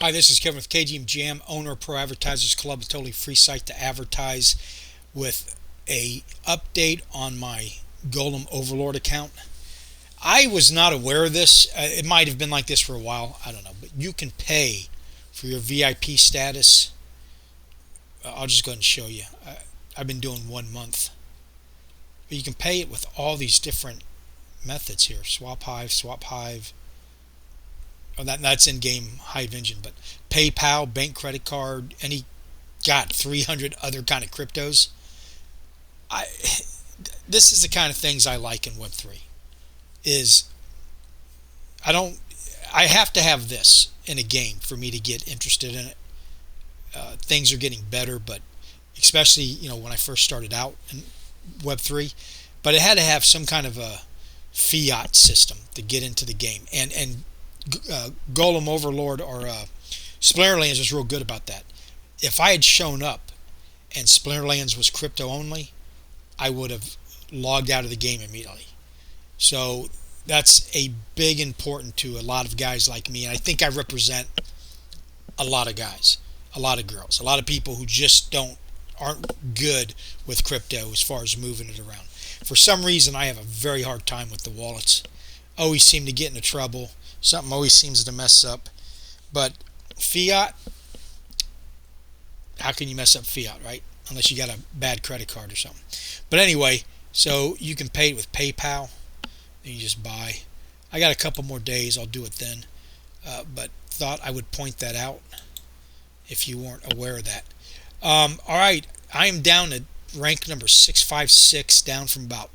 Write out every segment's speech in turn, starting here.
Hi, this is Kevin with KGM JAM, owner of Pro Advertisers Club, a totally free site to advertise, with a update on my Golem Overlord account. I was not aware of this. It might have been like this for a while. I don't know. But you can pay for your VIP status. I'll just go ahead and show you. I've been doing 1 month. But you can pay it with all these different methods here. Swap Hive. Oh, that's in-game Hive engine, but PayPal, bank credit card, and he got 300 other kind of cryptos. I This is the kind of things I like in Web3. Is I don't I have to have this in a game for me to get interested in it. Things are getting better, but especially when I first started out in Web3, but it had to have some kind of a fiat system to get into the game, and Golem Overlord or Splinterlands was real good about that. If I had shown up and Splinterlands was crypto only, I would have logged out of the game immediately. So that's a big important to a lot of guys like me, and I think I represent a lot of guys, a lot of girls, a lot of people who just aren't good with crypto as far as moving it around. For some reason, I have a very hard time with the wallets. Always seem to get into trouble. Something always seems to mess up. But fiat, how can you mess up fiat, right? Unless you got a bad credit card or something. But anyway, so you can pay it with PayPal. And you just buy. I got a couple more days. I'll do it then. But thought I would point that out if you weren't aware of that. All right, I am down to rank number 656, down from about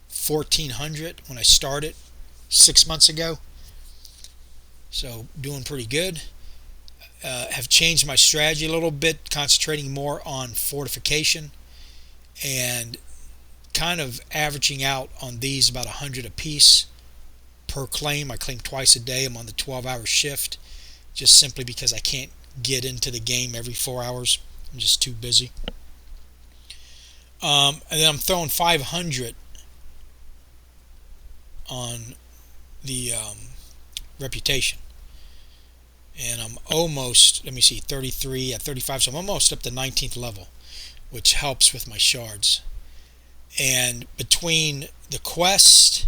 1,400 when I started 6 months ago. So doing pretty good. Have changed my strategy a little bit, concentrating more on fortification and kind of averaging out on these about 100 a piece per claim. I claim twice a day. I'm on the 12-hour shift, just simply because I can't get into the game every 4 hours. I'm just too busy. And then I'm throwing 500 on the reputation. And I'm almost, let me see, 33 at 35, so I'm almost up to 19th level, which helps with my shards. And between the quest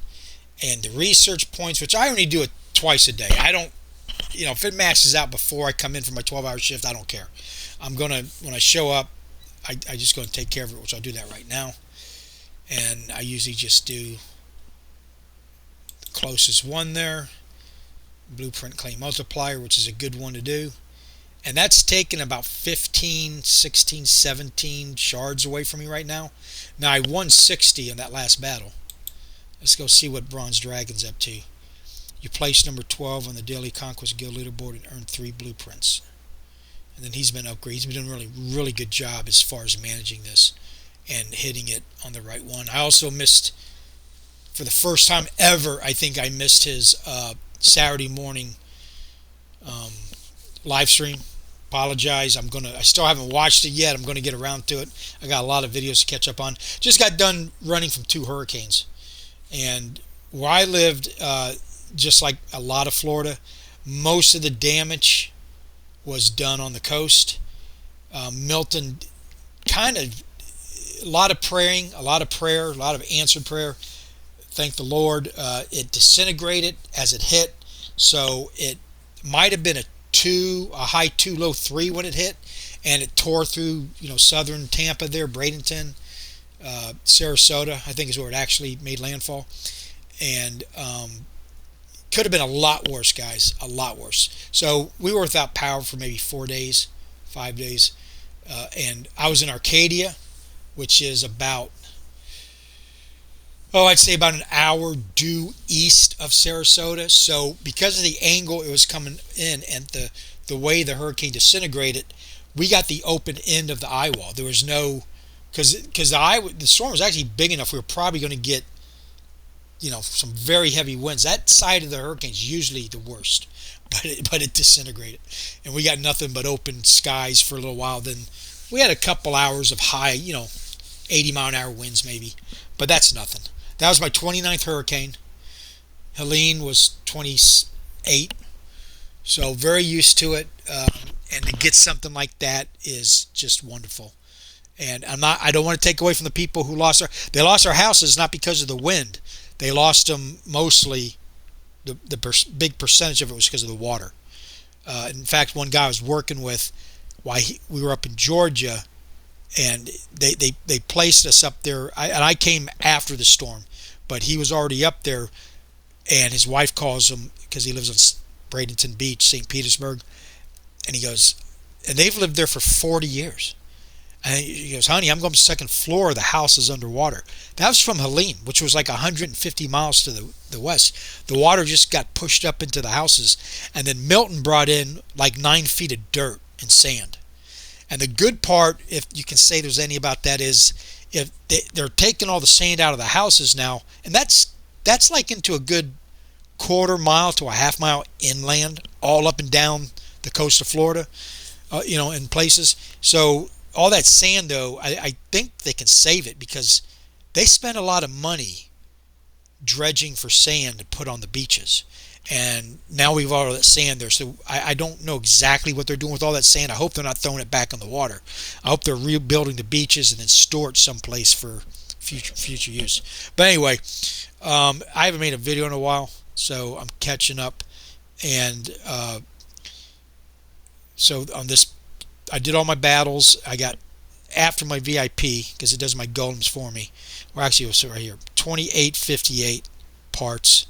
and the research points, which I only do it twice a day, I don't, if it maxes out before I come in for my 12-hour shift, I don't care. I'm going to, when I show up, I just go and take care of it, which I'll do that right now. And I usually just do the closest one there, blueprint claim multiplier, which is a good one to do. And that's taken about 15, 16, 17 shards away from me right now. Now I won 60 in that last battle. Let's go see what Bronze Dragon's up to. You place number 12 on the Daily Conquest Guild leaderboard and earn 3 blueprints. And then he's been upgraded. He's been doing a really good job as far as managing this and hitting it on the right one. I also missed, for the first time ever, I think I missed his Saturday morning live stream. Apologize. I still haven't watched it yet. I'm going to get around to it. I got a lot of videos to catch up on. Just got done running from 2 hurricanes. And where I lived, just like a lot of Florida, most of the damage was done on the coast. Milton, kind of a lot of praying, a lot of answered prayer. Thank the Lord. It disintegrated as it hit, so it might have been a high 2, low 3 when it hit, and it tore through southern Tampa there, Bradenton, Sarasota, I think is where it actually made landfall, and could have been a lot worse, guys, a lot worse. So we were without power for maybe 4 days, 5 days, and I was in Arcadia, which is about, I'd say about an hour due east of Sarasota. So because of the angle it was coming in and the way the hurricane disintegrated, we got the open end of the eye wall. There was no, because the storm was actually big enough, we were probably going to get some very heavy winds. That side of the hurricane is usually the worst, but it disintegrated, and we got nothing but open skies for a little while. Then we had a couple hours of high 80-mile-an-hour winds maybe, but that's nothing. That was my 29th hurricane. Helene was 28. So very used to it, and to get something like that is just wonderful. And I don't want to take away from the people who they lost their houses not because of the wind. They lost them mostly. Big percentage of it was because of the water. In fact, one guy I was working with, we were up in Georgia, and they placed us up there. And I came after the storm, but he was already up there, and his wife calls him because he lives on Bradenton Beach, St. Petersburg, and he goes, and they've lived there for 40 years. And he goes, honey, I'm going to the second floor. The house is underwater. That was from Helene, which was like 150 miles to the west. The water just got pushed up into the houses. And then Milton brought in like 9 feet of dirt and sand. And the good part, if you can say there's any about that, is if they're taking all the sand out of the houses now. And that's like into a good quarter mile to a half mile inland, all up and down the coast of Florida, in places. So all that sand, though, I think they can save it because they spend a lot of money dredging for sand to put on the beaches. And now we've all that sand there. So I don't know exactly what they're doing with all that sand. I hope they're not throwing it back in the water. I hope they're rebuilding the beaches and then store it someplace for future use. But anyway, I haven't made a video in a while, so I'm catching up. And so on this, I did all my battles. I got, after my VIP, because it does my golems for me, or actually it was right here, 2858 parts,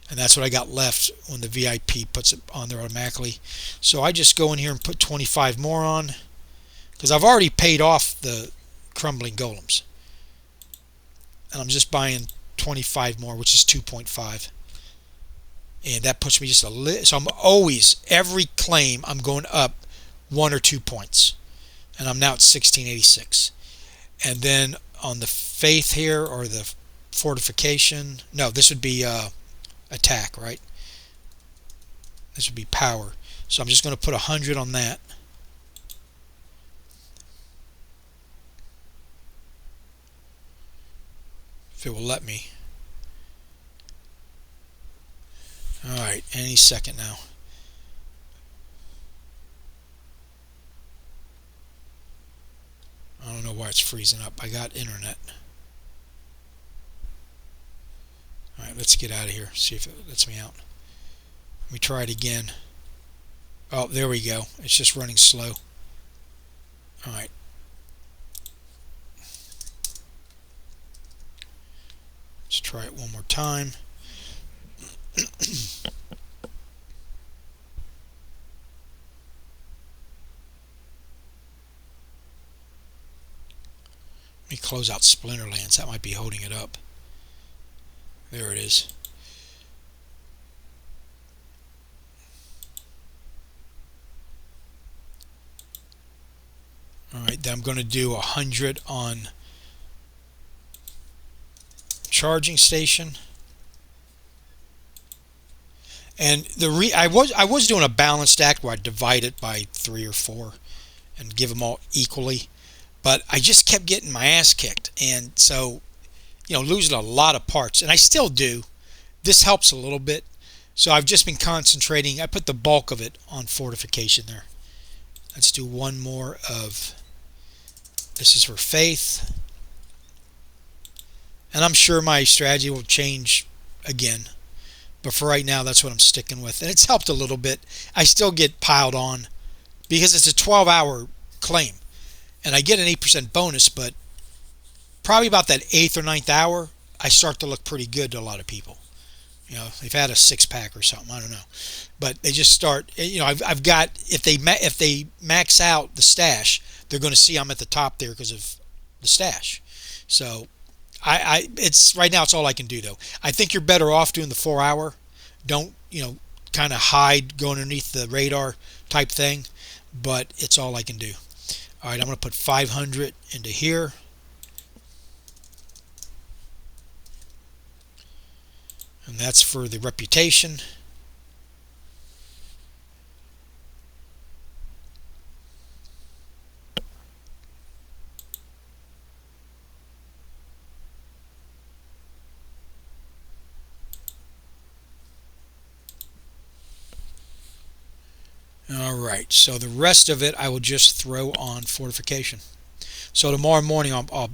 and that's what I got left when the VIP puts it on there automatically. So I just go in here and put 25 more on, because I've already paid off the crumbling golems, and I'm just buying 25 more, which is 2.5, and that puts me just a little. So I'm always, every claim, I'm going up 1 or 2 points, and I'm now at 1686. And then on the faith here, or the fortification, no, this would be attack, right? This would be power. So I'm just going to put 100 on that. If it will let me. Alright, any second now. I don't know why it's freezing up. I got internet. Alright, let's get out of here. See if it lets me out. Let me try it again. Oh, there we go. It's just running slow. Alright. Let's try it one more time. Let me close out Splinterlands. That might be holding it up. There it is. Alright, then I'm going to do 100 on charging station. And I was doing a balanced act where I divide it by 3 or 4 and give them all equally, but I just kept getting my ass kicked, and so losing a lot of parts, and I still do. This helps a little bit, so I've just been concentrating. I put the bulk of it on fortification there. Let's do one more of this. Is for faith, and I'm sure my strategy will change again, but for right now that's what I'm sticking with, and it's helped a little bit. I still get piled on because it's a 12-hour claim, and I get an 8% bonus, but probably about that 8th or 9th hour I start to look pretty good to a lot of people. They've had a 6-pack or something, I don't know, but they just start. I've got, if they max out the stash, they're going to see I'm at the top there because of the stash. So it's right now, it's all I can do, though. I think you're better off doing the 4-hour. Don't kind of hide, go underneath the radar type thing, but it's all I can do. All right, I'm going to put 500 into here. And that's for the reputation. Alright, so the rest of it I will just throw on fortification. So tomorrow morning I'll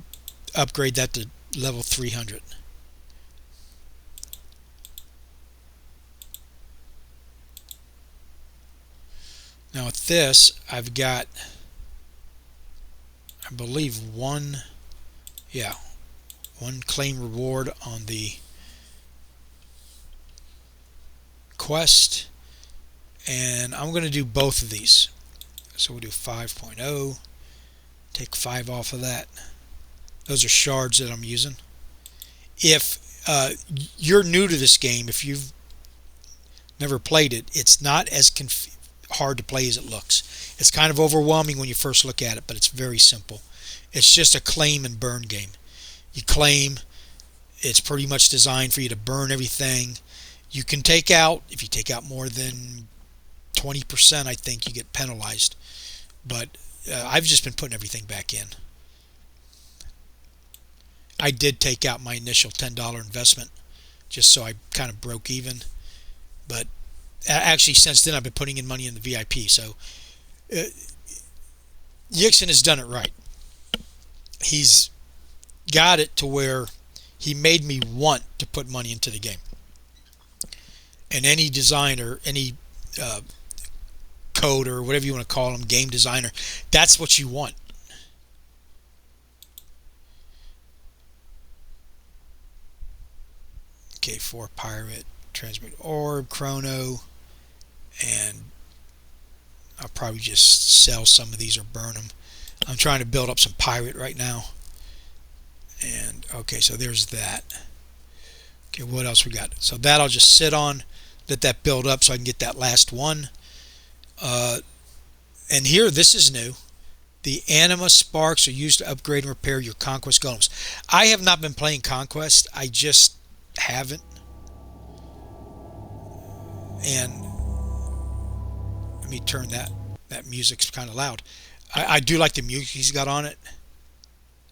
upgrade that to level 300. Now with this, I've got, I believe, one claim reward on the quest, and I'm going to do both of these. So we'll do 5.0, take 5 off of that. Those are shards that I'm using. If you're new to this game, if you've never played it, it's not as hard to play as it looks. It's kind of overwhelming when you first look at it, but it's very simple. It's just a claim and burn game. You claim, it's pretty much designed for you to burn everything. You can take out, if you take out more than 20%, I think you get penalized. But I've just been putting everything back in. I did take out my initial $10 investment just so I kind of broke even. But actually, since then, I've been putting in money in the VIP. So Yixon has done it right. He's got it to where he made me want to put money into the game. And any designer, any coder, whatever you want to call them, game designer, that's what you want. Okay, 4 pirate, transmute orb, chrono, and I'll probably just sell some of these or burn them. I'm trying to build up some pirate right now. And okay, so there's that. Okay, what else we got? So that I'll just sit on, let that build up so I can get that last one. And here, this is new. The anima sparks are used to upgrade and repair your conquest golems. I have not been playing conquest. I just haven't. And let me turn that music's kind of loud. I do like the music he's got on it.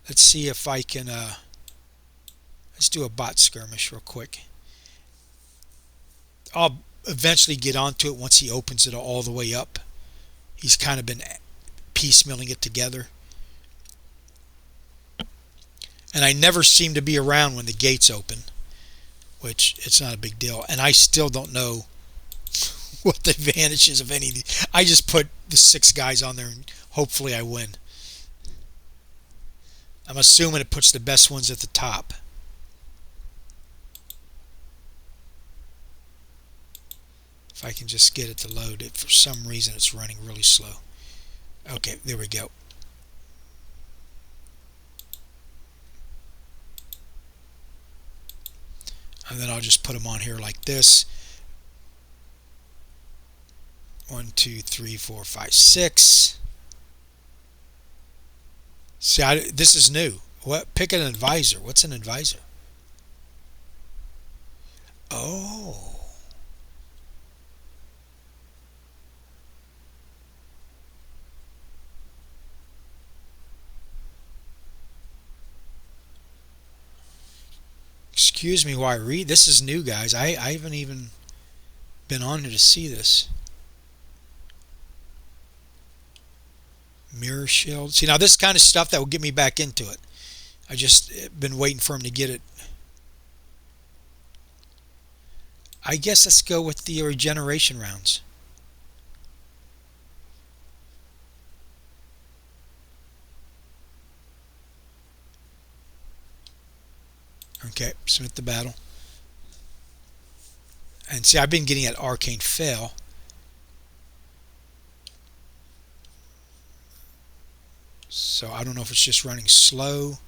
Let's see if I can let's do a bot skirmish real quick. I'll eventually get onto it once he opens it all the way up. He's kind of been piecemealing it together. And I never seem to be around when the gates open, which it's not a big deal. And I still don't know what the advantage is of any of these. I just put the 6 guys on there and hopefully I win. I'm assuming it puts the best ones at the top. If I can just get it to load it. For some reason it's running really slow. Okay, there we go. And then I'll just put them on here like this. 1, 2, 3, 4, 5, 6. See, this is new. What? Pick an advisor. What's an advisor? Oh. Excuse me while I read. This is new, guys. I haven't even been on here to see this. Mirror shield. See, now this kind of stuff that will get me back into it. I just been waiting for him to get it. I guess let's go with the regeneration rounds. Okay, submit the battle. And see, I've been getting that arcane fail. So I don't know if it's just running slow.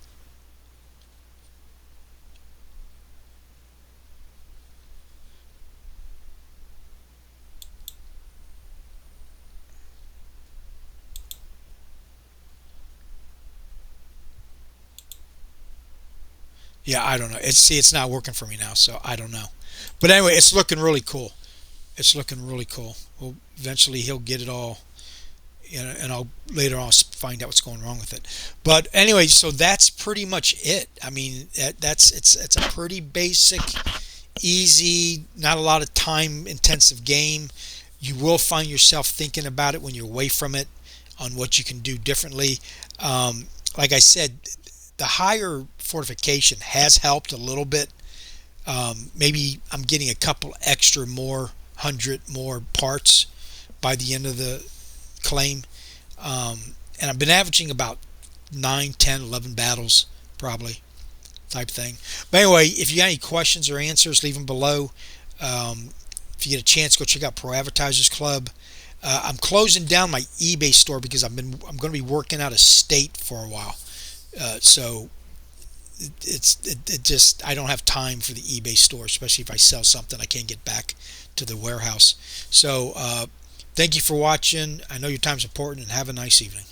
Yeah, I don't know. It's not working for me now, so I don't know. But anyway, it's looking really cool. It's looking really cool. Well, eventually he'll get it all, and I'll later on find out what's going wrong with it. But anyway, so that's pretty much it. I mean, it's a pretty basic, easy, not a lot of time intensive game. You will find yourself thinking about it when you're away from it on what you can do differently. Like I said, the higher fortification has helped a little bit. Maybe I'm getting a couple extra more, 100 more parts by the end of the claim. And I've been averaging about 9, 10, 11 battles probably, type thing. But anyway, if you got any questions or answers, leave them below. If you get a chance, go check out Pro Advertisers Club. I'm closing down my eBay store because I'm going to be working out of state for a while. So it just, I don't have time for the eBay store, especially if I sell something I can't get back to the warehouse. So thank you for watching. I know your time's important, and have a nice evening.